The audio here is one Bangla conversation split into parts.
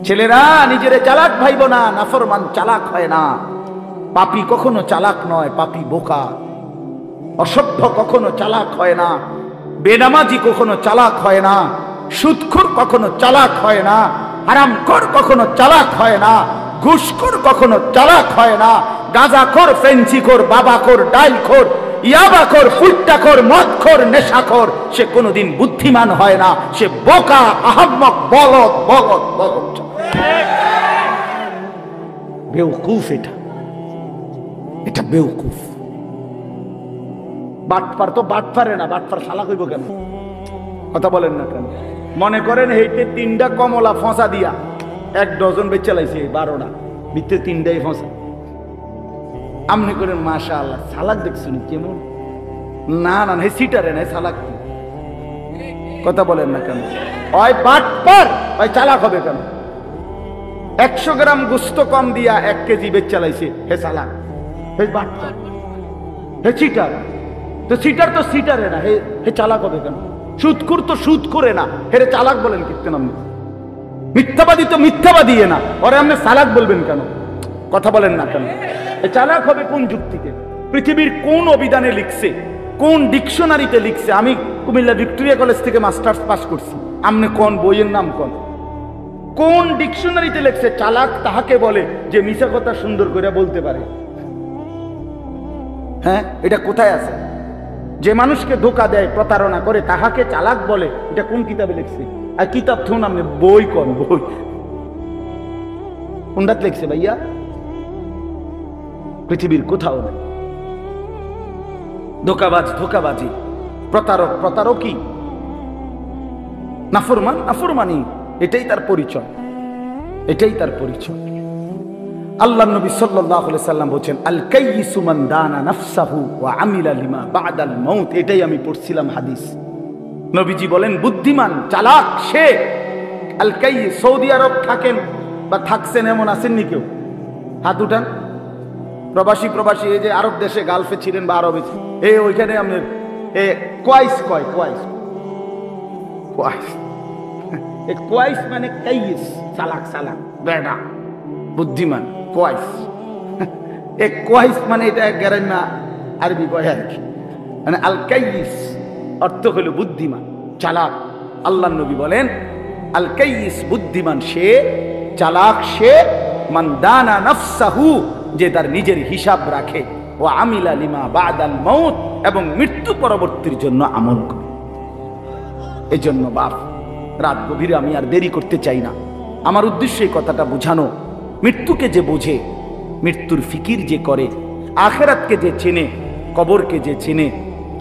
ছেলেরা নিজেরে চালাক ভাইব না, নাফরমান চালাক হয় না। পাপী কখনো চালাক নয়, পাপী বোকা। অসভ্য কখনো চালাক হয় না, বেনামাজি কখনো চালাক হয় না, সুদখোর কখনো চালাক হয় না, হারামখোর কখনো চালাক হয় না, ঘুষখোর কখনো চালাক হয় না, গাঁজাখোর, ফেন্সিখোর, বাবাখোর, ডাইলখোর, ইয়াবাখোর, ফুট্টাখোর, মদখোর, নেশাখোর সে কোনোদিন বুদ্ধিমান হয় না। সে বোকা, আহাম্মক, বলদ বলদ বলদ, বেউকুফ। এটা বেউকুফ। বাটপার তো বাটপারে না, বাটপার শালা কইব কেন? কথা বলেন না কেন? মনে করেন হেইতে 3টা কমলা ফসা দিয়া 1 ডজন বেচে লাইছে, 12টা ভিতরে 3টাই ফসা। আমনি করেন মাশাআল্লাহ, সালাক দেখছুন কেমন? না না, হে সিটারে না, সালাক। কথা বলেন না কেন? ওই বাটপার, ওই চালাক হবে কেন? 100 গ্রাম গোস্ত কম দিয়া 1 কেজি বেচে লাইছে, হে সালাক, হে বাটপার, হে সিটার। তো সিটার তো সিটারে না, হে চালাক হবে কেন? সুদখোর তো সুদ করে না, হেরে চালাক বলেন কিত্তেন আপনি? মিথ্যাবাদী তো মিথ্যাবাদী না, ওরে আপনি চালাক বলবেন কেন? কথা বলেন না কেন? এ চালাক হবে কোন যুক্তিতে? পৃথিবীর কোন অভিধানে লিখছে, কোন ডিকশনারিতে লিখছে? আমি কুমিল্লা ভিক্টোরিয়া কলেজ থেকে মাস্টার্স পাস করছি, আপনি কোন বইয়ের নাম কোন ডিকশনারিতে লিখছে চালাক তাহাকে বলে যে মিছা কথা সুন্দর করে বলতে পারে? হ্যাঁ, এটা কোথায় আছে? যে মানুষকে ধোঁকা দেয়, প্রতারণা করে, তাহাকে চালাক বলে, এটা কোন কিতাবে লিখছে? আর কিতাব থুন আপনি, বই কোন বই? কোনটাত লিখছে ভাইয়া? পৃথিবীর কোথাও নেই। ধোঁকাবাজ ধোঁকাবাজি, প্রতারক প্রতারকই, নাফরমান নাফরমানি, এটাই তার পরিচয়, এটাই তার পরিচয়। আল্লাহ নবী সাল্লাল্লাহু আলাইহি সাল্লাম বলেন, আল কাইয়িসু মান দানা নাফসাহু ওয়া আমিলা লিমা বা'দাল মাউত। এটাই আমি পড়ছিলাম হাদিস। নবীজি বলেন, বুদ্ধিমান চালাক সে। আল কাইয়িস, সৌদি আরব থাকেন বা থাকছেন এমন আছেন নি কেউ? হাত উঠান। প্রবাসী প্রবাসী, এই যে আরব দেশে, গালফে ছিলেন বা আরবে, এই ওইখানে আপনার কোয়াইস কয়, কোয়াইস কোয়াইস, এই কোয়াইস মানে কাইয়িস, চালাক চালাক বেডা বুদ্ধিমান। কোয়াইস, এক কোয়াইস মানে এটা গ্যারান্না আরবি কয় আর কি, মানে আল কাইয়িস অর্থ হলো বুদ্ধিমান চালাক। আল্লাহ নবী বলেন, আল কাইয়িস বুদ্ধিমান সে, চালাক সে, মান দানা নাফসাহু যে তার নিজের হিসাব রাখে, ও আমিলা লিমা বা'দাল মাউত এবং মৃত্যু পরবর্তীর জন্য আমল করে। এজন্য বাপ, রাত গভীরে আমি আর দেরি করতে চাই না। আমার উদ্দেশ্য এই কথাটা বোঝানো, মৃত্যুকে যে বোঝে, মৃত্যুর ফিকির যে করে, আখেরাতকে যে চেনে, কবরকে যে চেনে,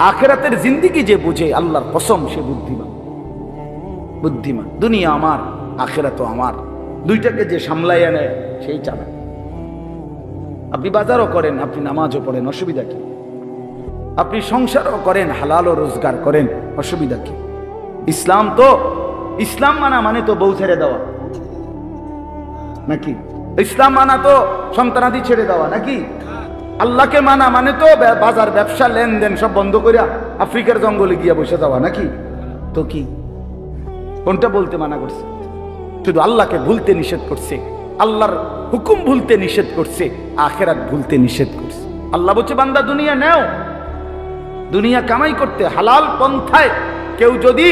আখেরাতের জিন্দেগি যে বুঝে, আল্লাহর কসম সে বুদ্ধিমান। বুদ্ধিমান। দুনিয়া আমার, আখেরাতও আমার, দুইটাকে যে সামলাইয়া নেয় সেই চালাক। আপনি বাজারও করেন, আপনি নামাজও পড়েন, অসুবিধা কি? আপনি সংসারও করেন, হালালও রোজগার করেন, অসুবিধা কি? ইসলাম তো, ইসলাম মানা মানে তো বউ ছেড়ে দেওয়া নাকি? ইসলাম মানা তো সন্তানাদি ছেড়ে দেওয়া নাকি? আল্লাহকে মানা মানে তো বাজার ব্যবসা লেনদেন সব বন্ধ করিয়া আফ্রিকার জঙ্গলে গিয়া বসে যাওয়া নাকি? তো কি, কোনটা বলতে মানা করছে? শুধু আল্লাহকে ভুলতে নিষেধ করছে, আল্লাহর হুকুম ভুলতে নিষেধ করছে, আখেরাত ভুলতে নিষেধ করছে। আল্লাহ বলছে, বান্দা দুনিয়া নেও, দুনিয়া কামাই করতে হালাল পন্থায় কেউ যদি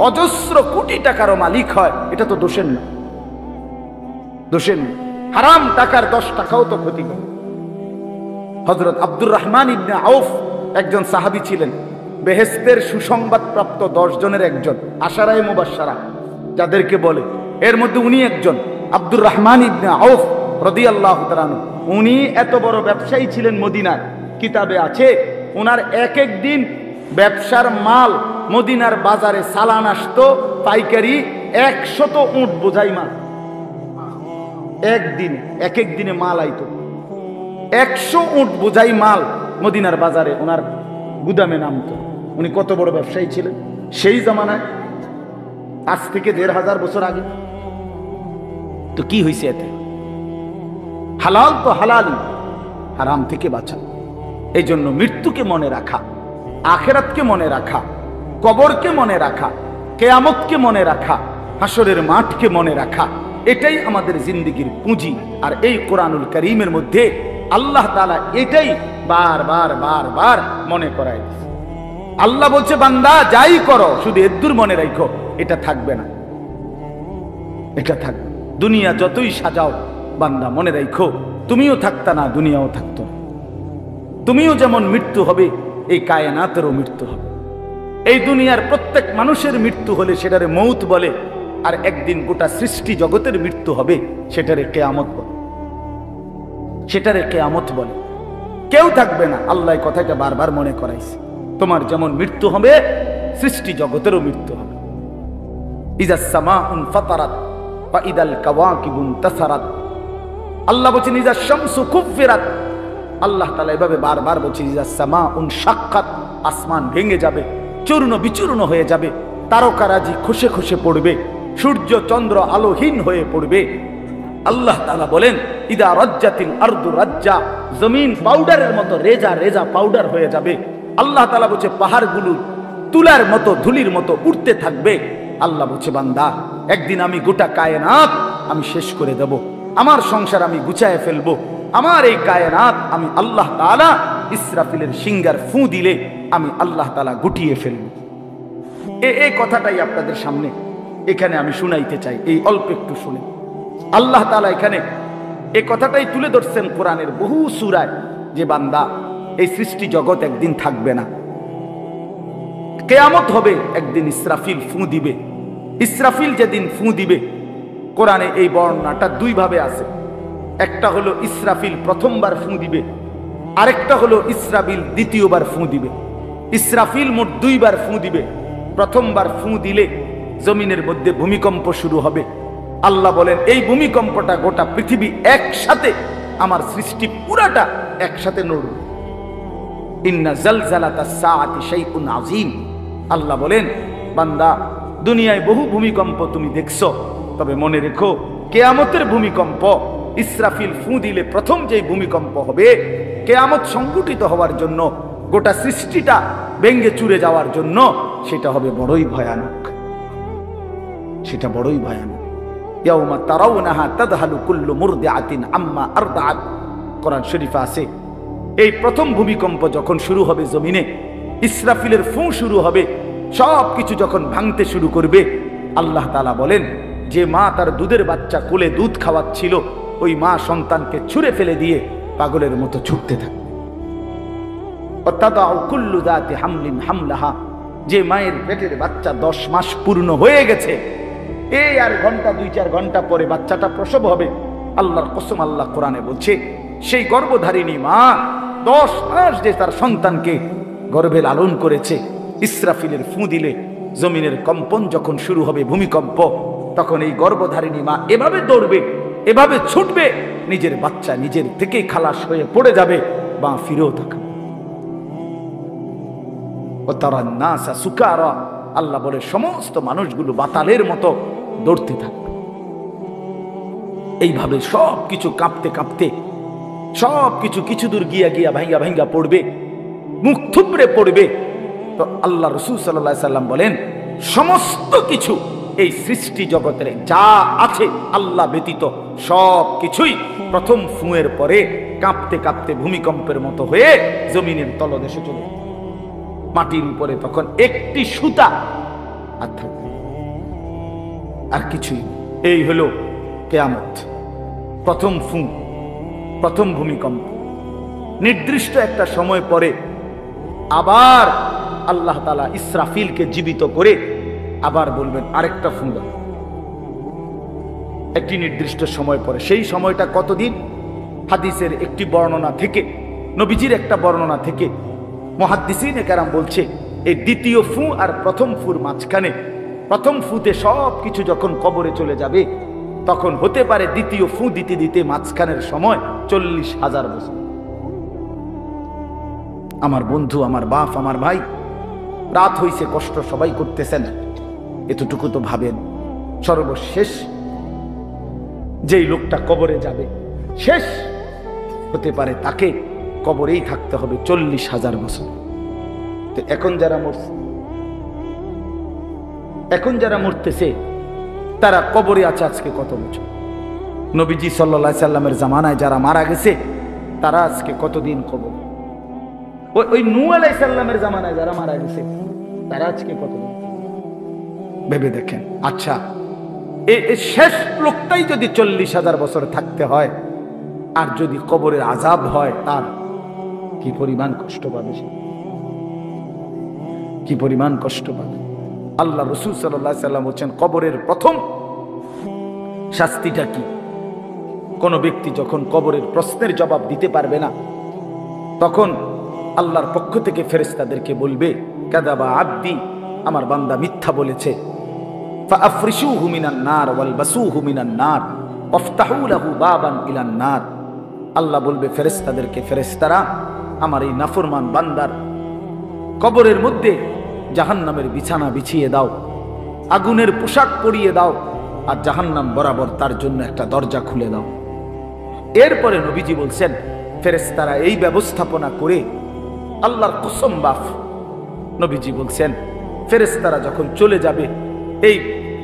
অজস্র কোটি টাকারও মালিক হয়, এটা তো দোষের না, দোষের না। হারাম টাকার 10 টাকাও তো ক্ষতি করে। হযরত আব্দুর রহমান ইবনে আউফ একজন সাহাবী ছিলেন, বেহেশতের সুসংবাদ প্রাপ্ত 10 জনের একজন, আশারায়ে মুবাশশারা যাদেরকে বলে, এর মধ্যে উনি একজন। আব্দুর রহমান ইবনে আউফ রাদিয়াল্লাহু তাআলা আনহু, উনি এত বড় ব্যবসায়ী ছিলেন মদিনার। কিতাবে আছে ওনার এক এক দিন ব্যবসার মাল মদিনার বাজারে চালান আসতো পাইকারি 100 উট বোঝাই মাল। একদিনে, এক এক দিনে মাল আইতো 100 উট বোঝাই মাল মদিনার বাজারে ওনার গুদামে নামতো। উনি কত বড় ব্যবসায়ী ছিলেন সেই জামানায়, আজ থেকে 1500 বছর আগে। তো কি হয়েছে এতে? হালাল তো হালালই, হারাম থেকে বাঁচা। এই জন্য মৃত্যুকে মনে রাখা, আখেরাতকে মনে রাখা, কবরকে মনে রাখা, কিয়ামতকে মনে রাখা, হাসরের মাঠকে মনে রাখা, এটাই আমাদের জিন্দেগির পুঁজি। আর এই কোরআনুল কারীমের মধ্যে আল্লাহ তাআলা এটাই বারবার বারবার মনে করায় দিয়েছে। আল্লাহ বলছে, বান্দা যাই করো শুধু এদ্দুর মনে রাখো, এটা থাকবে না, এটা থাকবে। দুনিয়া যতই সাজাও বান্দা মনে রাখো, তুমিও থাকতা না, দুনিয়াও থাকতো না। তুমিও যেমন মৃত্যু হবে, এই কায়নাতেরও মৃত্যু হবে। এই দুনিয়ার প্রত্যেক মানুষের মৃত্যু হলে সেটারে মৌত বলে, আর একদিন গোটা সৃষ্টি জগতের মৃত্যু হবে, সেটারে কিয়ামত বলে, সেটারে কিয়ামত বলে। কেউ থাকবে না, আল্লাহ কথাটা বারবার মনে করাইছে। তোমার যেমন মৃত্যু হবে, সৃষ্টি জগতেরও মৃত্যু হবে। ইজা সামাউন ফাতারাত ওয়া ইদাল কাওয়াকিবু ইনতাসারাত। আল্লাহ বলেন ইজা শামসু কুফিরাত। আল্লাহ তাআলা এভাবে বারবার বলছেন ইজা সামাউন শাক্কাত, আসমান ভেঙে যাবে, চূর্ণ বিচূর্ণ হয়ে যাবে, তারকারাজি খসে খসে পড়বে, সূর্য চন্দ্র আলোহীন হয়ে পড়বে। আল্লাহ তাআলা বলেন ইদা রাজ্জাতিল আরদু রাজ্জা, জমিন পাউডারের মতো রেজা রেজা পাউডার হয়ে যাবে। আল্লাহ তাআলা বলছে পাহাড়গুলো তুলার মতো ধুলির মতো উঠতে থাকবে। আল্লাহ বলছে, বান্দা একদিন আমি গোটা কায়নাত আমি শেষ করে দেব, আমার সংসার আমি গুছায় ফেলবো, আমার এই কায়নাত আমি আল্লাহ তাআলা ইসরাফিলের সিঙ্গার ফু দিলে আমি আল্লাহ তাআলা গুটিয়ে ফেলবো। এই কথাটাই আপনাদের সামনে এখানে আমি শুনাইতে চাই, এই অল্প একটু শুনে। আল্লাহ তাআলা এখানে এই কথাটাই তুলে ধরছেন কোরআনের বহু সূরায়, যে বান্দা এই সৃষ্টি জগৎ একদিন থাকবে না, কিয়ামত হবে, একদিন ইসরাফিল ফু দিবে। ইসরাফিল যেদিন ফু দিবে, কোরআনে এই বর্ণনাটা দুই ভাবে আছে। একটা হলো ইসরাফিল প্রথমবার ফু দিবে, আরেকটা হলো ইসরাফিল দ্বিতীয়বার ফু দিবে। ইসরাফিল মোট দুইবার ফু দিবে। প্রথমবার ফু দিলে জমিনের মধ্যে ভূমিকম্প শুরু হবে। আল্লাহ বলেন এই ভূমিকম্পটা গোটা পৃথিবী একসাথে, আমার সৃষ্টি পুরাটা একসাথে নড়বে। ইন্না জালজালাতাস সাআতি শাইউন আযীম। আল্লাহ বলেন, বান্দা দুনিয়ায় বহু ভূমিকম্প তুমি দেখছো, তবে মনে রেখো কিয়ামতের ভূমিকম্প, ইসরাফিল ফু দিলে প্রথম যে ভূমিকম্প হবে, কিয়ামত সংঘটিত হওয়ার জন্য, গোটা সৃষ্টিটা ভেঙে চুরে যাওয়ার জন্য, সেটা হবে বড়ই ভয়ানক, সেটা বড়ই ভয়ানক। ইয়াউমা তারাউনাহা তাদহালু কুল্লু মুরদিআতিন আম্মা আরদাআত। কোরআন শরীফে আছে, এই প্রথম ভূমিকম্প যখন শুরু হবে জমিনে, ইসরাফিলের ফু শুরু হবে, সব কিছু যখন ভাঙতে শুরু করবে, আল্লাহ তাআলা বলেন যে মা তার দুধের বাচ্চা কোলে দুধ খাওয়াচ্ছিল, ওই মা সন্তানকে ছুঁড়ে ফেলে দিয়ে পাগলের মতো ছুটতে থাকে। ওয়াতাদাউ কুল্লু যাতি হামলিন হামলাহা, যে মায়ের পেটের বাচ্চা 10 মাস পূর্ণ হয়ে গেছে, এই আর ঘন্টা 2-4 ঘন্টা পরে বাচ্চাটা প্রসব হবে। আল্লাহর কসম, আল্লাহ কোরআনে বলছে সেই গর্ভধারিণী মা 10 মাস যে তার সন্তানকে গর্ভে লালন করেছে, ইসরাফিলের ফু দিলে জমিনের কম্পন যখন শুরু হবে, ভূমিকম্প, তখন এই গর্ভধারিণী মা এভাবে দৌড়বে, এভাবে ছুটবে, নিজের বাচ্চা নিজের থেকে খালাস হয়ে পড়ে যাবে, বা ফিরেও থাকবে। ও তারা নাসা সুকারা, আল্লাহ বলে সমস্ত মানুষগুলো বাতালের মতো দৌড়তে থাকবে। এইভাবে সব কিছু কাঁপতে কাঁপতে, সব কিছু কিছু দূর গিয়া গিয়া ভাঙ্গা ভাঙ্গা পড়বে, মুখ থুবড়ে পড়বে। তো আল্লাহ রাসূল সাল্লাল্লাহু আলাইহি সাল্লাম বলেন, সমস্ত কিছু এই সৃষ্টি জগতের যা আছে আল্লাহ ব্যতীত সব কিছুই প্রথম ফুঁয়ের পরে কাঁপতে কাঁপতে ভূমিকম্পের মতো হয়ে জমিনের তলদেশে চলে যায়। মাটির উপরে তখন একটি সুতা আর থাকবে, আর কিছুই। এই হলো কিয়ামত, প্রথম ফু, প্রথম ভূমিকম্প। নির্দিষ্ট একটা সময় পরে আবার আল্লাহ তাআলা ইসরাফিলকে জীবিত করে আবার বলবেন আরেকটা ফু দাও, একটি নির্দিষ্ট সময় পরে। সেই সময়টা কতদিন? হাদিসের একটি বর্ণনা থেকে, নবীজির একটা বর্ণনা থেকে মুহাদ্দিসিনে কেরাম বলছে, এই দ্বিতীয় ফু আর প্রথম ফুর মাঝখানে, প্রথম ফুতে সব কিছু যখন কবরে চলে যাবে, তখন হতে পারে দ্বিতীয় ফু দিতে দিতে মাঝখানের সময় 40,000 বছর। আমার বন্ধু, আমার বাপ, আমার ভাই, রাত হইছে, কষ্ট সবাই করতেছেন, এতটুকু তো ভাবেন, সর্বশেষ যেই লোকটা কবরে যাবে, শেষ হতে পারে তাকে কবরেই থাকতে হবে 40,000 বছর। তো এখন যারা মরছে, এখন যারা মরতেছে, তারা কবরে আছে আজকে কত বছর। নবীজি সাল্লাল্লাহু আলাইহি সাল্লামের জামানায় যারা মারা গেছে তারা আজকে কতদিন কবর। ওই নূহ আলাইহিস সালামের জামানায় যারা মারা গেছে তারা আজকে কতদিন। ভেবে দেখেন। আচ্ছা, এই শেষ লোকটাই যদি 40,000 বছর থাকতে হয়, আর যদি কবরের আযাব হয়, তার কি পরিমাণ কষ্ট পাবে সে, কি পরিমাণ কষ্ট পাবে। আল্লাহ রাসূল সাল্লাল্লাহু আলাইহি সাল্লাম বলেন, কবরের প্রথম শাস্তিটা কি? কোন ব্যক্তি যখন কবরের প্রশ্নের জবাব দিতে পারবে না, তখন আল্লাহর পক্ষ থেকে ফেরেশতাদেরকে বলবে, কাযাবা আবদি, আমার বান্দা মিথ্যা বলেছে। ফাআফরিশুহু মিনান নার ওয়ালবাসুহু মিনান নার ওয়াফতাহু লাহু বাবান ইলান নার। আল্লাহ বলবে ফেরেশতাদেরকে, ফেরেশতারা আমার এই নাফরমান বান্দার কবরের মধ্যে জাহান্নামের বিছানা বিছিয়ে দাও, আগুনের পোশাক পরিয়ে দাও, আর জাহান্নাম বরাবর তার জন্য একটা দরজা খুলে দাও। এরপরে নবীজি বলছেন, ফেরেশতারা এই ব্যবস্থাপনা করে, আল্লাহর কসম বাফ, নবীজি বলছেন ফেরেশতারা যখন চলে যাবে, এই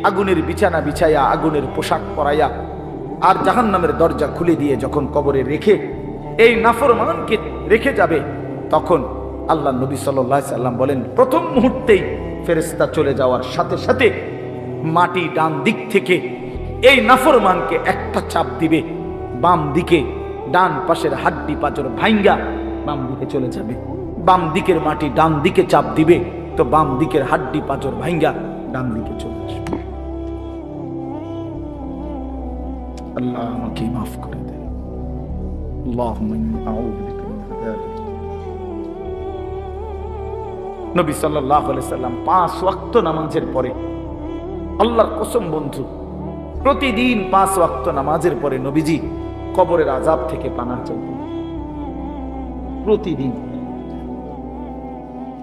আগুনের বিছানা বিছাইয়া, আগুনের পোশাক পরাইয়া, আর জাহান্নামের দরজা খুলে দিয়ে যখন কবরে রেখে এই নাফরমানকে রেখে যাবে, তখন আল্লাহ নবী সাল্লাল্লাহু আলাইহি সাল্লাম বলেন, প্রথম মুহূর্তেই ফেরেশতা চলে যাওয়ার সাথে সাথে মাটি ডান দিক থেকে এই নাফরমানকে একটা চাপ দিবে, বাম দিকে ডান পাশের হাড্ডি পাঁজর ভাঙ্গা বাম দিকে চলে যাবে। বাম দিকের মাটি ডান দিকে চাপ দিবে, তো বাম দিকের হাড্ডি পাঁজর ভাঙ্গা ডান দিকে চলে আসবে। আল্লাহ আমাকে মাফ করে দেন। আল্লাহুম্মা ইন্নী আউযু বিকা মিন যালিক। নবী সাল্লাল্লাহু আলাইহি সাল্লাম 5 ওয়াক্ত নামাজের পরে, আল্লাহর কসম বন্ধু, প্রতিদিন 5 ওয়াক্ত নামাজের পরে নবীজি কবরের আযাব থেকে পানাহ চাইতেন। প্রতিদিন।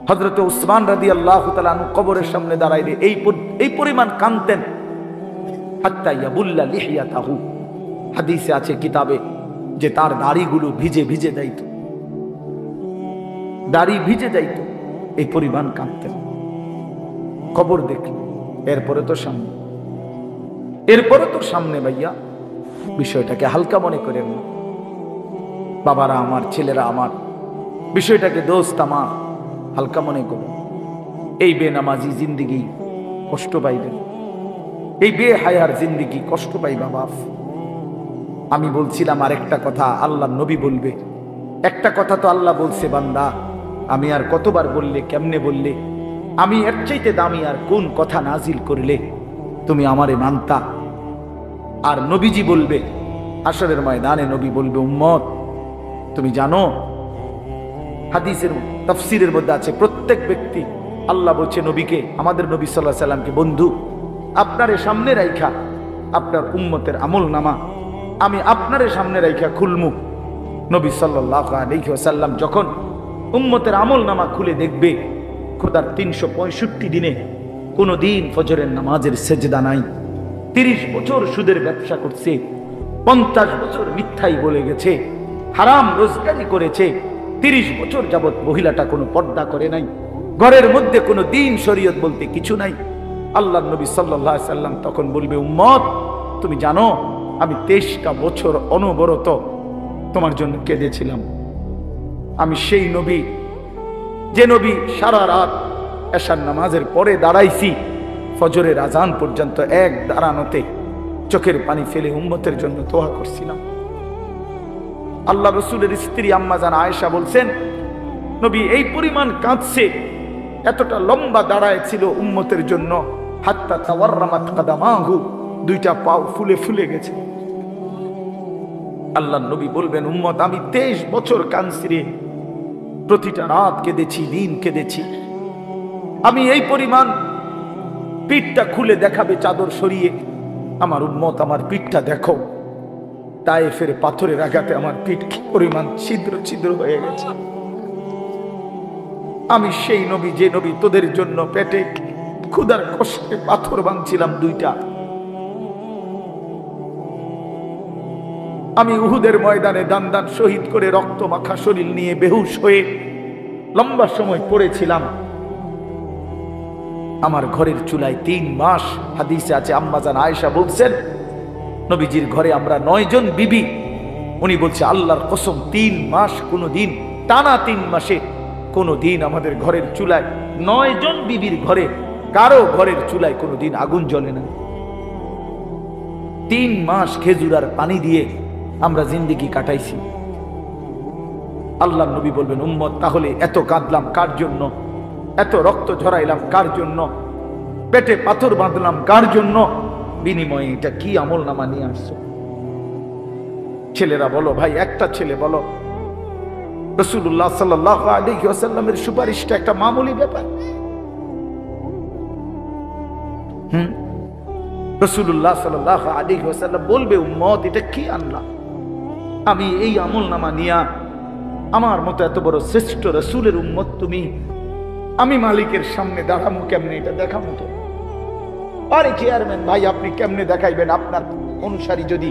হযরত উসমান রাদিয়াল্লাহু তাআলা আনহু কবরের সামনে দাঁড়াইলে এই পরিমাণ কাঁদতেন, হাত্তা ইয়াবুল্লা লিহিয়াতাহু। হাদিসে আছে, কিতাবে, যে তার দাড়িগুলো ভিজে ভিজে যাইত, দাড়ি ভিজে যাইত, এই পরিমাণ কাঁদতেন কবর দেখলে। এরপরে তো সামনে ভাইয়া, বিষয়টাকে হালকা মনে করেন না। বাবারা আমার, ছেলেরা আমার, বিষয়টাকে দোস্ত আমার হালকা মনে করুন। এই বেনামাজি জিন্দিগি কষ্ট পাইবেন, এই বেহায়ার জিন্দিগি কষ্ট পাইবা বাপ। আমি বলছিলাম আরেকটা কথা আল্লাহ নবী বলবে, একটা কথা তো আল্লাহ বলছে, বান্দা আমি আর কতবার বললে, কেমনে বললে, আমি এর চাইতে দামি আর কোন কথা নাজিল করলে তুমি আমারে মানতা। আর নবীজি বলবে হাশরের ময়দানে, নবী বলবে, উম্মত তুমি জানো, হাদিসের তাফসীরের মধ্যে আছে, প্রত্যেক ব্যক্তি, আল্লাহ বলছে নবীকে, আমাদের নবী সাল্লাল্লাহু আলাইহি সাল্লামকে, বন্ধু আপনারে সামনে রাইখা আপনার উম্মতের আমল নামা আমি আপনারে সামনে রাইখা খুলমু। নবী সাল্লাল্লাহু আলাইহি ওয়াসাল্লাম যখন উম্মতের আমল নামা খুলে দেখবে, খোদার 365 দিনে কোনো দিন ফজরের নামাজের সেজদা নাই, 30 বছর সুদের ব্যবসা করছে, 50 বছর মিথ্যাই বলে গেছে, হারাম রোজগারি করেছে, 30 বছর যাবত মহিলাটা কোনো পর্দা করে নাই, ঘরের মধ্যে কোনো দিন শরীয়ত বলতে কিছু নাই। আল্লাহর নবী সাল্লাল্লাহু আলাইহি সাল্লাম তখন বলবে, উম্মত তুমি জানো আমি 23টা বছর অনবরত তোমার জন্য কেঁদেছিলাম। আমি সেই নবী, যে নবী সারা রাত এশার নামাজের পরে দাঁড়াইছি, ফজরের আজান পর্যন্ত এক দাঁড়ানোতে চোখের পানি ফেলে উম্মতের জন্য দোয়া করছিলাম। আল্লাহ রাসূলের স্ত্রী আম্মা জান আয়েশা বলছেন, নবী এই পরিমাণ কাঁদছে, এতটা লম্বা দাঁড়ায় ছিল উম্মতের জন্য, হাত্তা তাওয়াররামাত কাদামাহু, 2টা পাও ফুলে ফুলে গেছে। আল্লাহ নবী বলবেন, উম্মত আমি 23 বছর কাঁদছি রে, প্রতিটা রাত কেঁদেছি, দিন কেঁদেছি। আমি এই পরিমাণ, পিঠটা খুলে দেখাবে চাদর সরিয়ে, আমার উম্মত আমার পিঠটা দেখো, তায়েফের পাথরের আঘাতে আমার পিঠ কি পরিমাণ ছিদ্র ছিদ্র হয়ে গেছে। আমি সেই নবী, যে নবী তোদের জন্য পেটে ক্ষুধার কষ্টে পাথর ভাঙছিলাম 2টা। আমি উহুদের ময়দানে দান দান শহীদ করে রক্ত মাখা শরীর নিয়ে বেহুশ হয়ে লম্বা সময় পড়েছিলাম। আমার ঘরের চুলায় 3 মাস, হাদিসে আছে আম্মাজান আয়েশা বলছেন নবীজির ঘরে আমরা 9 জন বিবি, উনি বলছে আল্লাহর কসম 3 মাস কোনদিন, টানা 3 মাসে কোনদিন আমাদের ঘরের চুলায় 9 জন বিবির ঘরে কারো ঘরের চুলায় কোনদিন আগুন জ্বলে না। 3 মাস খেজুর আর পানি দিয়ে আমরা জিন্দেগি কাটাইছি। আল্লাহর নবী বলবেন উম্মত তাহলে এত কাঁদলাম কার জন্য, এত রক্ত ঝরাইলাম কার জন্য, পেটে পাথর বাঁধলাম কার জন্য, বিনিময়ে এটা কি আমল নামা নিয়ে আসছো? ছেলেরা বলো ভাই, একটা ছেলে বলো রাসূলুল্লাহ সাল্লাল্লাহু আলাইহি ওয়াসাল্লামের সুপারিশটা একটা মামুলি ব্যাপার। রাসূলুল্লাহ সাল্লাল্লাহু আলাইহি ওয়াসাল্লাম বলবে উম্মত এটা কি আনলা? আমি এই আমল নামা নিয়া আমার মতো এত বড় শ্রেষ্ঠ রাসূলের উম্মত তুমি, আমি মালিকের সামনে দাঁড়ামু কেমনে? এটা দেখামু তো? আরে চেয়ারম্যান ভাই আপনি কেমনে দেখাইবেন? আপনার অনুসারী যদি,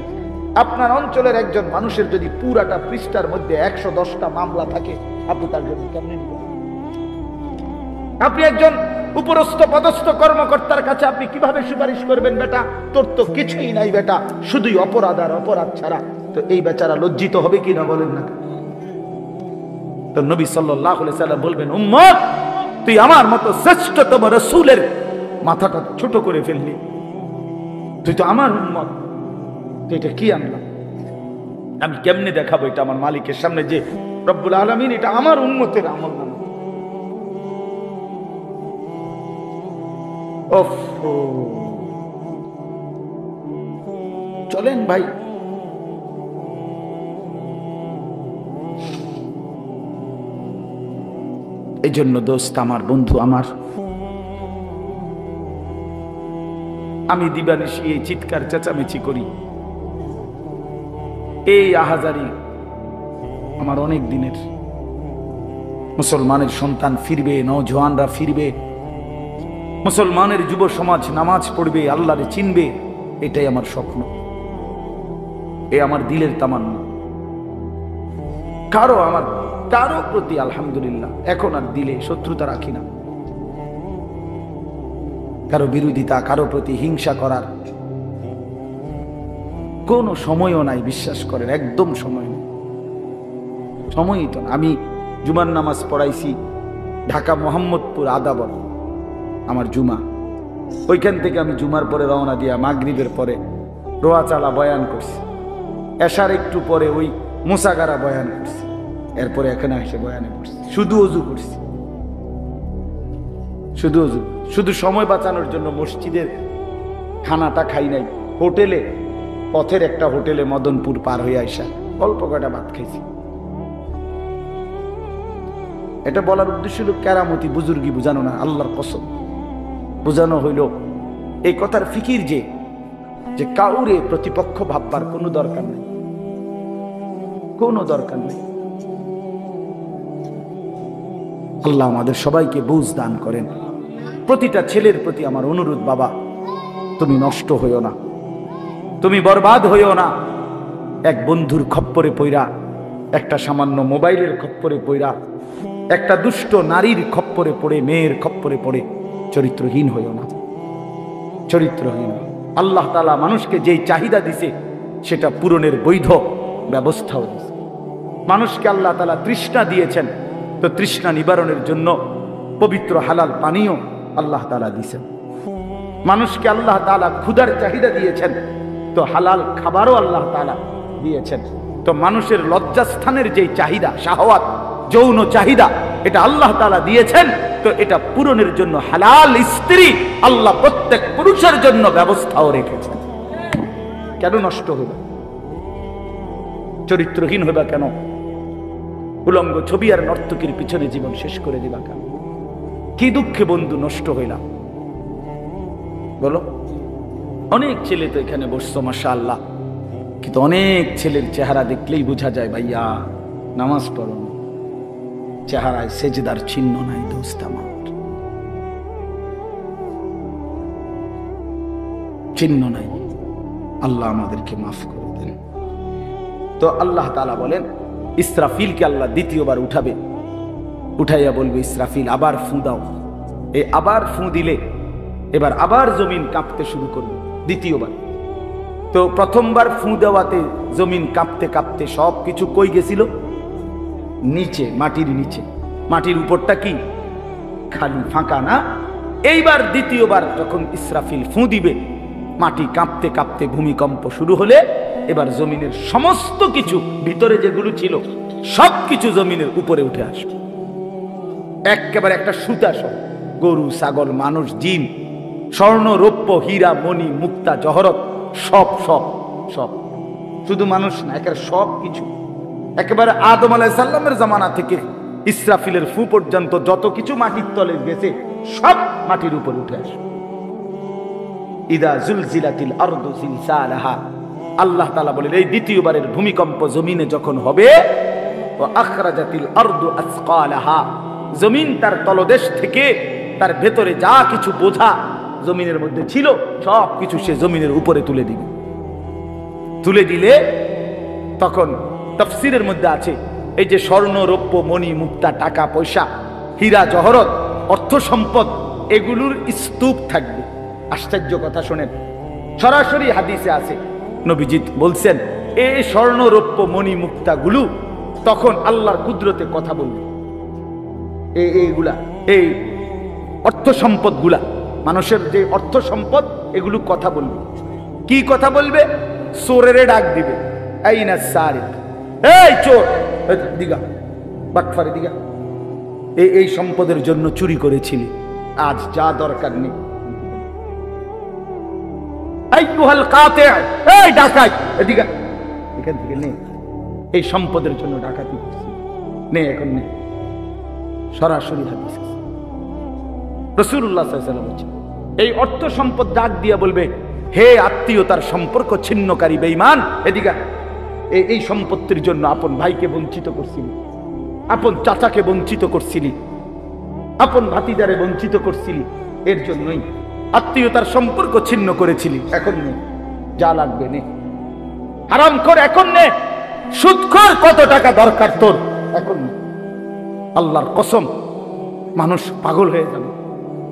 আপনার অঞ্চলের একজন মানুষের যদি পুরাটা পৃষ্ঠার মধ্যে 110টা মামলা থাকে, আপনি তার জন্য কেমনে নিবেন? আপনি একজন উপরস্থ পদস্থ কর্মকর্তার কাছে আপনি কিভাবে সুপারিশ করবেন? বেটা তোর তো কিছুই নাই বেটা, শুধুই অপরাধ আর অপরাধ ছাড়া। তো এই বেচারা লজ্জিত হবে কিনা বলেন না? তো নবী সাল্লাল্লাহু আলাইহি সাল্লাম বলবেন উম্মত তুই আমার মতো শ্রেষ্ঠতম রাসূলের মাথাটা ছোট করে ফেললি, তুই তো আমার উম্মত, তুই এটা কি আনলাম? আমি কেমনে দেখাবো এটা আমার মালিকের সামনে যে রব্বুল আলামিন এটা আমার উম্মতের আমল নামা? চলেন ভাই, এই জন্য দোস্ত আমার, বন্ধু আমার, আমি দিবানিশি এই চিৎকার চেঁচামেচি করি, এই আহাজারি আমার অনেক দিনের। মুসলমানের সন্তান ফিরবে, নওজওয়ানরা ফিরবে, মুসলমানের যুব সমাজ নামাজ পড়বে, আল্লাহরে চিনবে, এটাই আমার স্বপ্ন, এ আমার দিলের তামান্না। কারো প্রতি আলহামদুলিল্লাহ এখন আর দিলে শত্রুতা রাখি না, কারো বিরোধিতা, কারো প্রতি হিংসা করার কোনো সময়ও নাই, বিশ্বাস করেন একদম সময় নেই, সময়ই তো না। আমি জুমার নামাজ পড়াইছি ঢাকা মোহাম্মদপুর আদাবর, আমার জুমা, ওইখান থেকে আমি জুমার পরে রওনা দিয়া মাগরিবের পরে রোয়াচালা বয়ান করছি, এশার একটু পরে ওই মুসাগারা বয়ান করছি, এরপরে এখানে এসে বয়ানে করছি, শুধু অজু করছি, শুধু অজু, শুধু সময় বাঁচানোর জন্য মসজিদের খানাটা খাই নাই, হোটেলে, পথের একটা হোটেলে মদনপুর পার হয়ে আইসা অল্প কয়টা ভাত খাইছি। এটা বলার উদ্দেশ্য হলো কেরামতি বুজুর্গি বুঝানো না, আল্লাহর কসম বুঝানো হইল এই কথার ফিকির যে কাউরে প্রতিপক্ষ ভাববার কোনো দরকার নেই, কোনো দরকার নেই। আল্লাহ আমাদের সবাইকে বুঝ দান করেন। প্রতিটা ছেলের প্রতি আমার অনুরোধ, বাবা তুমি নষ্ট হইও না, তুমি বরবাদ হইও না। এক বন্ধুর খপ্পরে পইরা, একটা সামান্য মোবাইলের খপ্পরে পইরা, একটা দুষ্ট নারীর খপ্পরে পড়ে, মেয়ের খপ্পরে পড়ে চরিত্রহীন হইও না, চরিত্রহীন। আল্লাহ তাআলা মানুষকে যেই চাহিদা দিছে সেটা পূরণের বৈধ ব্যবস্থাও দিছে। মানুষকে আল্লাহ তাআলা তৃষ্ণা দিয়েছেন, তো তৃষ্ণা নিবারণের জন্য পবিত্র হালাল পানীয় আল্লাহ তাআলা দিয়েছেন। মানুষকে আল্লাহ তাআলা ক্ষুধার চাহিদা দিয়েছেন, তো হালাল খাবারও আল্লাহ তাআলা দিয়েছেন। তো মানুষের লজ্জাস্থানের যেই চাহিদা, শাহওয়াত, যৌন চাহিদা, এটা আল্লাহ তাআলা দিয়েছেন, তো এটা পূরণের জন্য হালাল স্ত্রী আল্লাহ প্রত্যেক পুরুষের জন্য ব্যবস্থাও রেখেছেন। কেন নষ্ট হইবা? চরিত্রহীন হইবা কেন? উলঙ্গ ছবি আর নর্তকীর পিছনে জীবন শেষ করে দিবা কেন? কি দুঃখে বন্ধু নষ্ট হইলাম বলো? অনেক ছেলে তো এখানে বসছো মাশাআল্লাহ, কিন্তু অনেক ছেলের চেহারা দেখলেই বোঝা যায় ভাইয়া নামাজ পড়ো, চেহারায় সেজদার চিহ্ন নাই। দোস্ত আমার, চিহ্ন নাই। আল্লাহ আমাদেরকে মাফ করে দেন। তো আল্লাহ তাআলা বলেন ইসরাফিলকে আল্লাহ দ্বিতীয়বার উঠাবে, উঠাইয়া বলবে ইসরাফিল আবার ফু দাও। এই আবার ফু দিলে এবার আবার জমিন কাঁপতে শুরু করলো দ্বিতীয়বার। তো প্রথমবার ফু দেওয়াতে জমিন কাঁপতে কাঁপতে সব কিছু কই গেছিল? নিচে, মাটির নিচে। মাটির উপরটা কি খালি, ফাঁকা না? এইবার দ্বিতীয়বার যখন ইসরাফিল ফু দিবে, মাটি কাঁপতে কাঁপতে ভূমিকম্প শুরু হলে এবার জমিনের সমস্ত কিছু ভিতরে যেগুলো ছিল সব কিছু জমিনের উপরে উঠে আসবে একেবারে একটা সুতা সব। গরু, ছাগল, মানুষ, জিন, স্বর্ণ, রৌপ্য, হীরা, মণি, মুক্তা, জহরত, সব সব সব। শুধু মানুষ না, একেবারে সব কিছু। একেবারে আদম আলাইহিস সালামের জামানা থেকে ইসরাফিলের ফু পর্যন্ত যত কিছু মাটির তলে গেছে সব মাটির উপর উঠে আসবে। ইদা জুলজিলাতিল আরদু জিলজালাহা, আল্লাহ তাআলা বলেন এই দ্বিতীয়বারের ভূমিকম্প জমিনে যখন হবে, ওয়া আখরাজাতিল আরদু আসকালাহা, জমিন তার তলদেশ থেকে তার ভেতরে যা কিছু বোঝা জমিনের মধ্যে ছিল সব কিছু সে জমিনের উপরে তুলে দিবে। তুলে দিলে তখন তাফসীরের মধ্যে আছে এই যে স্বর্ণ, রৌপ্য, মণি, মুক্তা, টাকা পয়সা, হীরা, জহরত, অর্থ সম্পদ, এগুলোর স্তূপ থাকবে। আশ্চর্য কথা শোনেন, সরাসরি হাদিসে আছে, নবীজি বলছেন এই স্বর্ণ, রৌপ্য, মণি, মুক্তা গুলো তখন আল্লাহর কুদরতে কথা বলবে। এইগুলা, এই অর্থ সম্পদ গুলা, মানুষের যে অর্থ সম্পদ, এগুলো কথা বলবে। কি কথা বলবে? চোরেরে ডাক দিবে, আইনা সারিক, এই চোর, দিগা বাটফারে দিগা, এই সম্পদের জন্য চুরি করেছিলি, আজ যা দরকার নেই। আইয়ুহাল কাতি, এই ডাকাত, এদিকে এখান থেকে নে, এই সম্পদের জন্য ডাকাতি করছিস, নে এখন নে। সরাসরি হাদিস রাসূলুল্লাহ সাল্লাল্লাহু আলাইহি ওয়াসাল্লাম বলেছেন, এই অর্থ সম্পদ ডাক দিয়া বলবে, হে আত্মীয়তার সম্পর্ক ছিন্নকারী বেঈমান, এদিকে এই সম্পত্তির জন্য আপন ভাইকে বঞ্চিত করছিলি, আপন চাচাকে বঞ্চিত করছিলি, আপন ভাতিজারে বঞ্চিত করছিলি, এর জন্যই আত্মীয়তার সম্পর্ক ছিন্ন করেছিলি, এখন নে, যা লাগবে নে। হারামখোর এখন নে, সুদখোর কত টাকা দরকার তোর, এখন নে। আল্লাহর কসম, মানুষ পাগল হয়ে যাবে,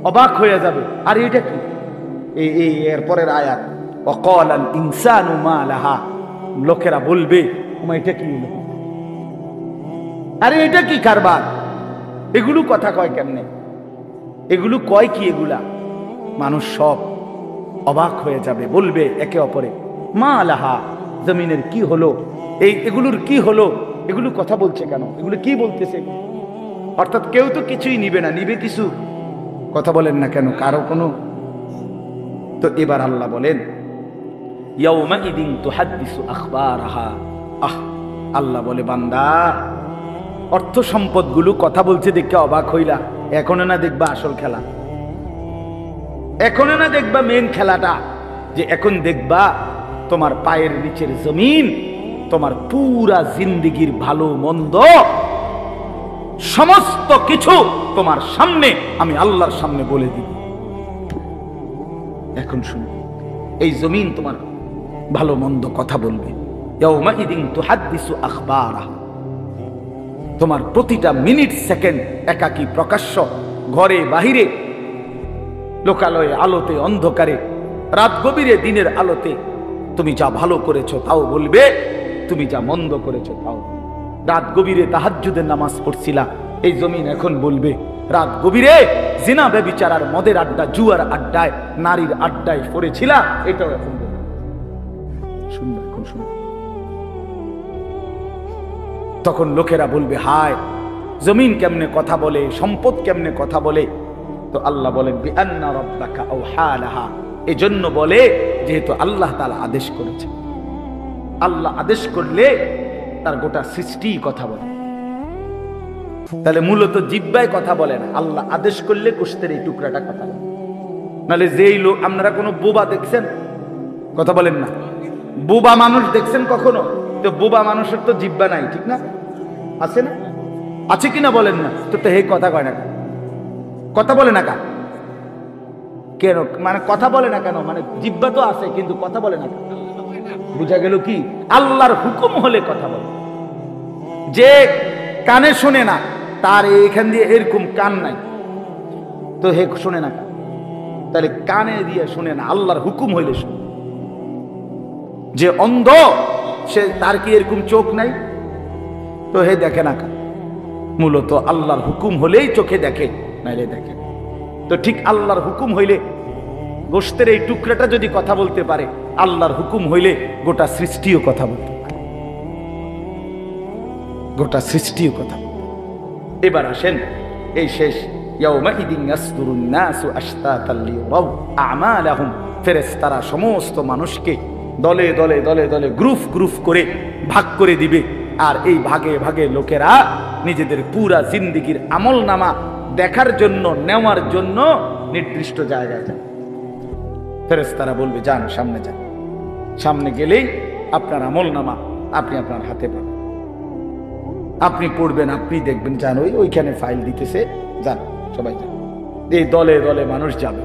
অবাক হয়ে যাবে। আর এটা কি? এই এরপরের আয়াত, ওয়াকালাল ইনসানু মা লাহা, লোকেরা বলবে এটা কি হলো, আরে এটা কি কারবার, এগুলো কথা কয় কেমনে, এগুলো কয় কি, এগুলা মানুষ সব অবাক হয়ে যাবে, বলবে একে অপরে, মা লাহা, জমিনের কি হলো, এগুলোর কি হলো, এগুলো কথা বলছে কেন, এগুলো কি বলতেছে? অর্থাৎ কেউ তো কিছুই নিবে না, নিবে কিছু, কথা বলেন না কেন, কারো কোনো। তো এবার আল্লাহ বলেন, ইয়াউমাইদিন তুহাদ্দিসু আখবারাহা, আল্লাহ বলে, বান্দা অর্থ সম্পদগুলো কথা বলছে দেখে অবাক হইলা, এখনো না দেখবা আসল খেলা, এখনো না দেখবা মেন খেলাটা, যে এখন দেখবা তোমার পায়ের নিচের জমিন, তোমার পুরা জিন্দেগির ভালো মন্দ সমস্ত কিছু তোমার সামনে আমি আল্লাহর সামনে বলে দিব। এখন শুনো, এই জমিন তোমার ভালো মন্দ কথা বলবে। ইয়াউমাইদিন তুহাদ্দিসু আখবারাহা, তোমার প্রতিটা মিনিট সেকেন্ড একাকী প্রকাশ্য, ঘরে বাহিরে, লোকালয়ে, আলোতে, অন্ধকারে, রাত গভীরে, দিনের আলোতে, তুমি যা ভালো করেছো তাও বলবে, তুমি যা মন্দ করেছো তাও। রাত গভীরে তাহাজ্জুদের নামাজ পড়ছিলা, এই জমিন এখন বলবে রাত গভীরে জিনা, ব্যভিচার আর মদের আড্ডা, জুয়ার আড্ডায়, নারীর আড্ডায় পড়েছিলা, এটাও এখন বলবে। শুনবে, এখন শুনবে। তখন লোকেরা বলবে, হায় জমিন কেমনে কথা বলে, সম্পদ কেমনে কথা বলে। তো আল্লাহ বলেন, বিআন্না রাব্বাকা আওহা লাহা, এজন্য বলে যেহেতু আল্লাহ তাআলা আদেশ করেছে। আল্লাহ আদেশ করলে তার গোটা সৃষ্টি কথা বলে। তাহলে মূলত জিহ্বায় কথা বলে না, আল্লাহ আদেশ করলে গোশতের এই টুকরাটা কথা বলে। নাহলে যেই লোক, আপনারা কোনো বোবা দেখছেন? কথা বলেন না। বোবা মানুষ দেখছেন কখনো? তো বোবা মানুষের তো জিহ্বা নাই, ঠিক না? আছে না? আছে কিনা বলেন না? তো হে কথা কয় না, কথা বলে না কেন? কেন মানে কথা বলে না কেন? মানে জিহ্বা তো আছে কিন্তু কথা বলে না কেন? বুঝা গেল কি? আল্লাহর হুকুম হলে কথা বলে। যে কানে শোনে না, তার এখান দিয়ে এরকম কান নাই, তো হে শোনে না কেন? তাহলে কানে দিয়ে শুনেন, আল্লাহর হুকুম হইলে শুনে। যে অন্ধ সে তার কি এরকম চোখ নাই? তো হে দেখে না কেন? মূলত আল্লাহর হুকুম হলেই চোখে দেখে, নাইলে দেখে। তো ঠিক আল্লাহর হুকুম হইলে গোশতের এই টুকরাটা যদি কথা বলতে পারে, আল্লাহর হুকুম হইলে গোটা সৃষ্টিও কথা বলতে পারে, গোটা সৃষ্টিও কথা বলতে পারে। এবার আসেন এই শেষ, ফেরেশতারা সমস্ত মানুষকে দলে দলে দলে দলে গ্রুপ গ্রুপ করে ভাগ করে দিবে। আর এই ভাগে ভাগে লোকেরা নিজেদের পুরা জিন্দেগির আমল নামা দেখার জন্য, নেওয়ার জন্য নির্দিষ্ট জায়গায় যান। ফেরেশতারা বলবে যান, সামনে যান। সামনে গেলেই আপনার আমল নামা আপনি আপনার হাতে পাবেন, আপনি পড়বেন, আপনি দেখবেন, যান ওইখানে ফাইল দিতেছে, যান সবাই যান। এই দলে দলে মানুষ যাবে।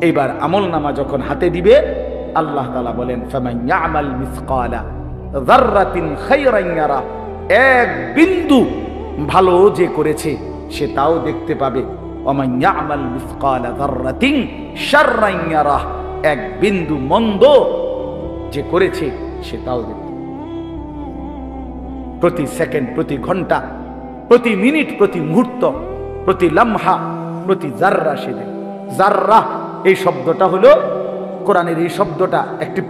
এইবার আমল নামা যখন হাতে দিবে, আল্লাহ তাআলা বলেন ফামান ইয়ামাল মিসকালা যাররাতিন খায়রান ইয়ারা, এক বিন্দু ভালো যে করেছে সে তাও দেখতে পাবে। ওমান ইয়ামাল মিসকালা যাররাতিন শাররান ইয়ারা, এক বিন্দু মন্দ যে করেছে সে তাও দেখতে পাবে। প্রতি সেকেন্ড, প্রতি ঘন্টা, প্রতি মিনিট, প্রতি মুহূর্ত, প্রতি লামহা, প্রতি জাররা সে দেখে। জাররা এই শব্দটা হলো কোরআনের, এই শব্দটা একটি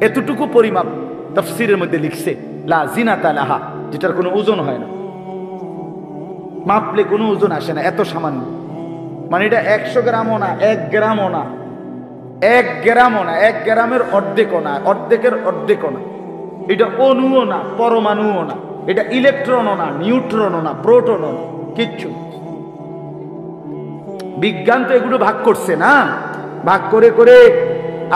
এতটুকু পরিমাপ তাফসীরের মধ্যে লিখছে, লা জিনাতা লাহা, যেটার কোনো ওজন হয় না, মাপলে কোনো ওজন আসে না, এত সামান্য। মানে এটা 100 গ্রামও না, 1 গ্রামও না, 1 গ্রামও না, 1 গ্রামের অর্ধেকও না, অর্ধেকের অর্ধেকও না। এটা অণুও না, পরমাণুও না, এটা ইলেকট্রনও না, নিউট্রনও না, প্রোটনও না, কিচ্ছু। বিজ্ঞান তো এগুলো ভাগ করছে না, ভাগ করে করে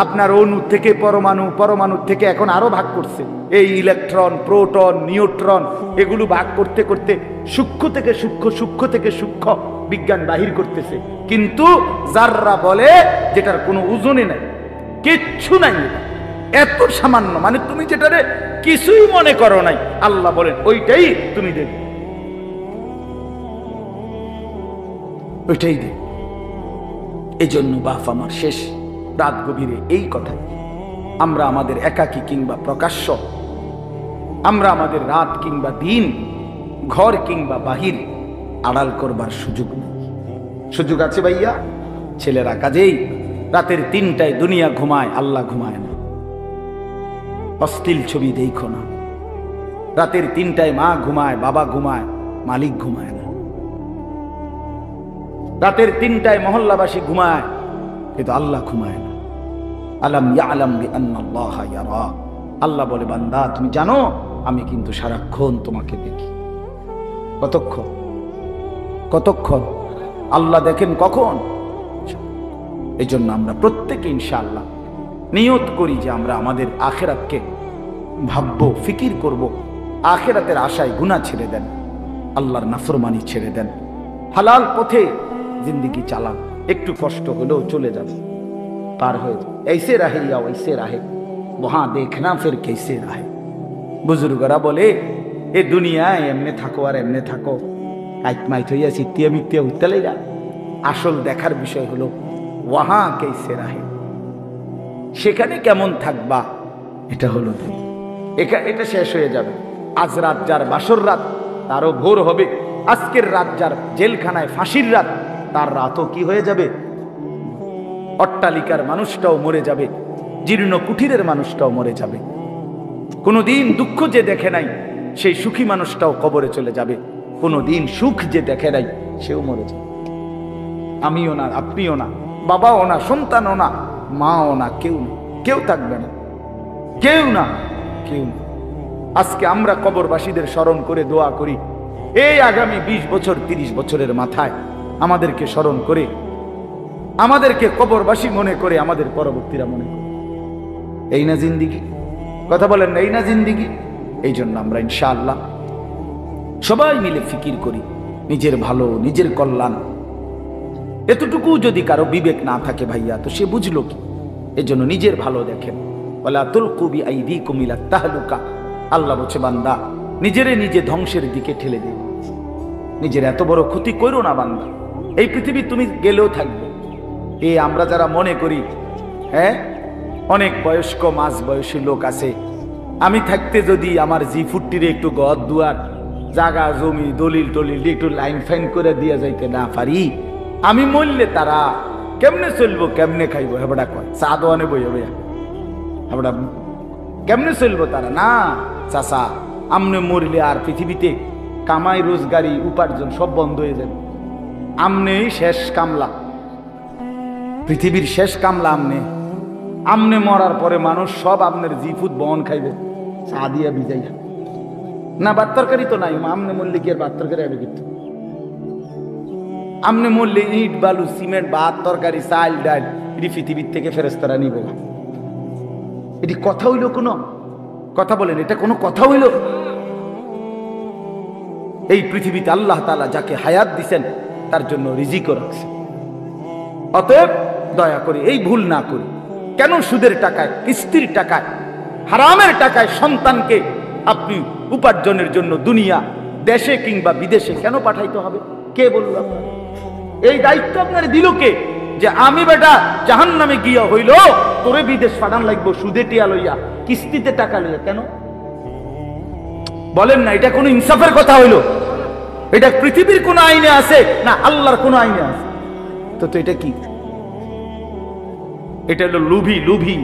আপনার অণু থেকে পরমাণু, পরমাণু থেকে এখন আরো ভাগ করছে। এই ইলেকট্রন, প্রোটন, নিউট্রন এগুলো ভাগ করতে করতে সূক্ষ্ম থেকে সূক্ষ্ম, সূক্ষ্ম থেকে সূক্ষ্ম বিজ্ঞান বাহির করতেছে। কিন্তু জাররা বলে যেটার কোনো ওজনই নাই, কিচ্ছু নাই, এত সামান্য, মানে তুমি যেটারে কিছুই মনে করো নাই, আল্লাহ বলেন ওইটাই তুমি দেখবে, ওইটাই দেখ। এই জন্য বাপ আমার শেষ রাত গভীরে এই কথাই, আমরা আমাদের একাকী কিংবা প্রকাশ্য, আমরা আমাদের রাত কিংবা দিন, ঘর কিংবা বাহির আড়াল করবার সুযোগ নেই। সুযোগ আছে ভাইয়া? ছেলেরা কাজেই রাতের 3টায় দুনিয়া ঘুমায়, আল্লাহ ঘুমায় না। অশ্লীল ছবি দেখো না। রাতের 3টায় মা ঘুমায়, বাবা ঘুমায়, মালিক ঘুমায় না। রাতের 3টায় মহল্লাবাসী ঘুমায়, কিন্তু আল্লাহ ঘুমায় না। আলাম ইয়ালাম বিআন্নাল্লাহা ইয়ারা, আল্লাহ বলে বান্দা তুমি জানো আমি কিন্তু সারাক্ষণ তোমাকে দেখি। কতক্ষণ? কতক্ষণ? আল্লাহ দেখেন কখন? এই জন্য আমরা প্রত্যেকে ইনশাআল্লাহ নিয়ত করি যে আমরা আমাদের আখিরাতকে ভাববো, ফিকির করব। আখিরাতের আশায় গুনাহ ছেড়ে দেন, আল্লাহর নাফরমানি ছেড়ে দেন, হালাল পথে জিন্দেগি চালান। একটু কষ্ট হলেও চলে যাবে, পার হয়ে যাবে। ऐसे रहे या वैसे रहे, वहां देखना फिर कैसे रहे। বুজুর্গরা বলে এ দুনিয়ায় এমনি থাকো আর এমনি থাকো, কাইট মাইট হইয়া চিত্তিয়া মিত্তিয়া উত্তালাইরা। আসল দেখার বিষয় হলো ওয়াহা কেসে রাহে, সেখানে কেমন থাকবা, এটা হলো এটা শেষ হয়ে যাবে। আজ রাত যার বাসর রাত, তারও ভোর হবে। আজকের রাত যার জেলখানায় ফাঁসির রাত, তার রাতও কি হয়ে যাবে? অট্টালিকার মানুষটাও মরে যাবে, জীর্ণ কুঠিরের মানুষটাও মরে যাবে। কোনোদিন দুঃখ যে দেখে নাই সেই সুখী মানুষটাও কবরে চলে যাবে। কোনোদিন সুখ যে দেখে নাই সেও মরে যাবে। আমিও না, আপনিও না, বাবাও না, সন্তানও না, মাও না, কেউ না, কেউ থাকবে না, কেউ না, কেউ না। আজকে আমরা কবরবাসীদের স্মরণ করে দোয়া করি, এই আগামী 20 বছর 30 বছরের মাথায় আমাদেরকে স্মরণ করে, আমাদেরকে কবরবাসী মনে করে, আমাদের পরবর্তীরা মনে করে। এই না জিন্দিগি? কথা বলেন না, এই না জিন্দিগি? এই জন্য আমরা ইনশাআল্লাহ সবাই মিলে ফিকির করি নিজের ভালো, নিজের কল্যাণ। এতটুকু যদি কারো বিবেক না থাকে ভাইয়া, তো সে বুঝলো কি? এজন্য নিজের ভালো দেখেন। ওয়ালা তুলকু বিআইদিকুম ইলা তাহলুকা, আল্লাহ বলছে বান্দা নিজেরে নিজে ধ্বংসের দিকে ঠেলে দিও, নিজের এত বড় ক্ষতি করো না বান্দা। এই পৃথিবী তুমি গেলেও থাকবে, এই আমরা যারা মনে করি হ্যাঁ অনেক বয়স্ক মাঝ বয়সী লোক আছে, আমি থাকতে যদি আমার জি40 একটু ঘর দুয়ার জাগা জমি দলিল টলিল একটু লাইন ফাইন করে দিয়ে যাইতে না পারি, আমি মরলে তারা কেমনে চলবো, কেমনে খাইবো? হেবড়া কয় চা দোয়ানে বইয়া বইয়া হেবড়া কেমনে চলবো তারা? না চাচা, আমনে মরলে আর পৃথিবীতে কামাই রোজগারি উপার্জন সব বন্ধ হয়ে যাবে। আমনেই শেষ কামলা, পৃথিবীর শেষ কামলা আমনে। আমনে মরার পরে মানুষ সব আপনার জিফুত বহন খাইবে চা দিয়া ভিজাইয়া। না ভাত তরকারি তো নাই, আমনে মরলে কি আর ভাত তরকারি হবে? কিন্তু আমনে মরলে ইট বালু সিমেন্ট ভাত তরকারি চাল ডাল এটি পৃথিবীর থেকে ফেরেশতারা নিবে। এটি কথা হইল? কোনো কথা বলেন, এটা কোনো কথা হইল? এই পৃথিবীতে আল্লাহ তাআলা যাকে হায়াত দিছেন তার জন্য রিজিকও রাখছেন। অতএব দয়া করে এই ভুল না করি। কেন সুদের টাকায়, কিস্তির টাকায়, হারামের টাকায় সন্তানকে আপনি উপার্জনের জন্য দুনিয়া দেশে কিংবা বিদেশে কেন পাঠাইতে হবে? কে বলল? এই দায়িত্ব আপনার দিল কে? যে আমি বেটা জাহান্নামে গিয়া হইল তোরে বিদেশ পাঠান লাগবো সুদে টিয়া লইয়া, কিস্তিতে টাকা লইয়া। কেন বলেন না? এটা কোনো ইনসাফের কথা হইল? এটা পৃথিবীর কোন আইনে আছে না আল্লাহর কোন আইনে আছে? তো এটা কি? এটা হলো লুভি। লুভি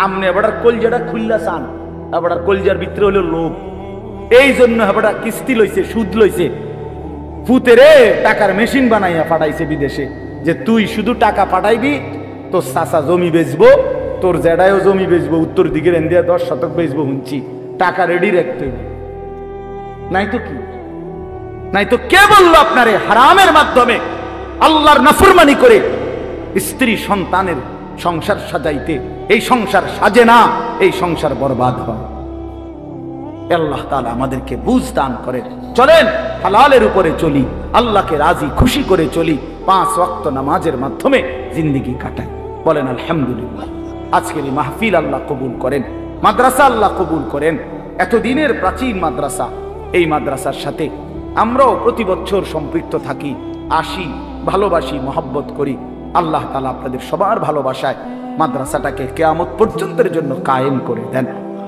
আমনে এবার কলজাটা খুললা চান, এবার কলজার ভিতরে হলো লোভ। এই জন্য এবার কিস্তি লইছে, সুদ লইছে, ফুতেরে টাকার মেশিন বানাইয়া পাঠাইছে বিদেশে, যে তুই শুধু টাকা পাঠাইবি, তোর চাচা জমি বেচবো, তোর জেডায়ও জমি বেচবো, উত্তর দিকের ইন্ডিয়া 10 শতক বেচবো, হুঁচি টাকা রেডি রাখতে হবে। নাই তো কি? নাই তো কে বললো আপনারে হারামের মাধ্যমে আল্লাহর নাফরমানি করে স্ত্রী সন্তানের সংসার সাজাইতে? এই সংসার সাজে না, এই সংসার বরবাদ হয়। আল্লাহ তাআলা আমাদেরকে বুঝ দান করেন। চলেন হালালের উপরে চলি, আল্লাহকে রাজি খুশি করে চলি, 5 ওয়াক্ত নামাজের মাধ্যমে জিন্দেগি কাটাই। বলেন আলহামদুলিল্লাহ। আজকের এই মাহফিল আল্লাহ কবুল করেন, মাদ্রাসা আল্লাহ কবুল করেন। এতদিনের প্রাচীন মাদ্রাসা, এই মাদ্রাসার সাথে আমরাও প্রতি বছর সম্পৃক্ত থাকি, আসি, ভালোবাসি, মহব্বত করি। আল্লাহ তাআলা আপনাদের সবার ভালোবাসায় মাদ্রাসাটাকে কিয়ামত পর্যন্তের জন্য কায়েম করে দেন।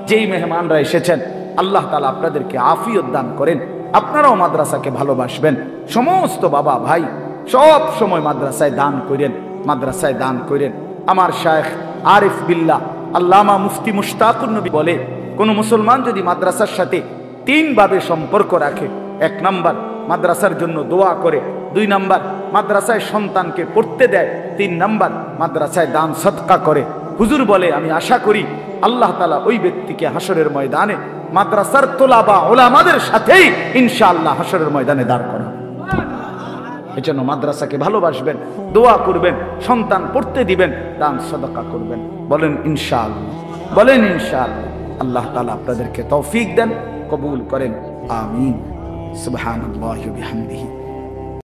যেই মেহমানরা এসেছেন আল্লাহ তাআলা আপনাদেরকে আফিয়ত দান করেন, আপনারাও মাদ্রাসাকে ভালোবাসবেন। সমস্ত বাবা ভাই সব সময় মাদ্রাসায় দান করেন, মাদ্রাসায় দান করেন। আমার শায়েখ আরিফ বিল্লাহ আল্লামা মুফতি মুশতাকুর নবী বলে, কোন মুসলমান যদি মাদ্রাসার সাথে 3 ভাবে সম্পর্ক রাখে, 1 নাম্বার মাদ্রাসার জন্য দোয়া করে, 2 নাম্বার মাদ্রাসায় সন্তানকে পড়তে দেয়, 3 নাম্বার মাদ্রাসায় দান সদকা করে, হুজুর বলে আমি আশা করি আল্লাহ তাআলা ওই ব্যক্তিকে হাসরের ময়দানে মাদ্রাসার তোলাবা ওলামাদের সাথেই ইনশাআল্লাহ হাসরের ময়দানে দাঁড় করা। এজন্য মাদ্রাসাকে ভালোবাসবেন, দোয়া করবেন, সন্তান পড়তে দিবেন, দান সদকা করবেন। বলেন ইনশাআল্লাহ, বলেন ইনশাআল্লাহ। আল্লাহ তাআলা আপনাদেরকে তৌফিক দেন, কবুল করেন। আমিন। সুবহানাল্লাহি ওয়া বিহামদিহি।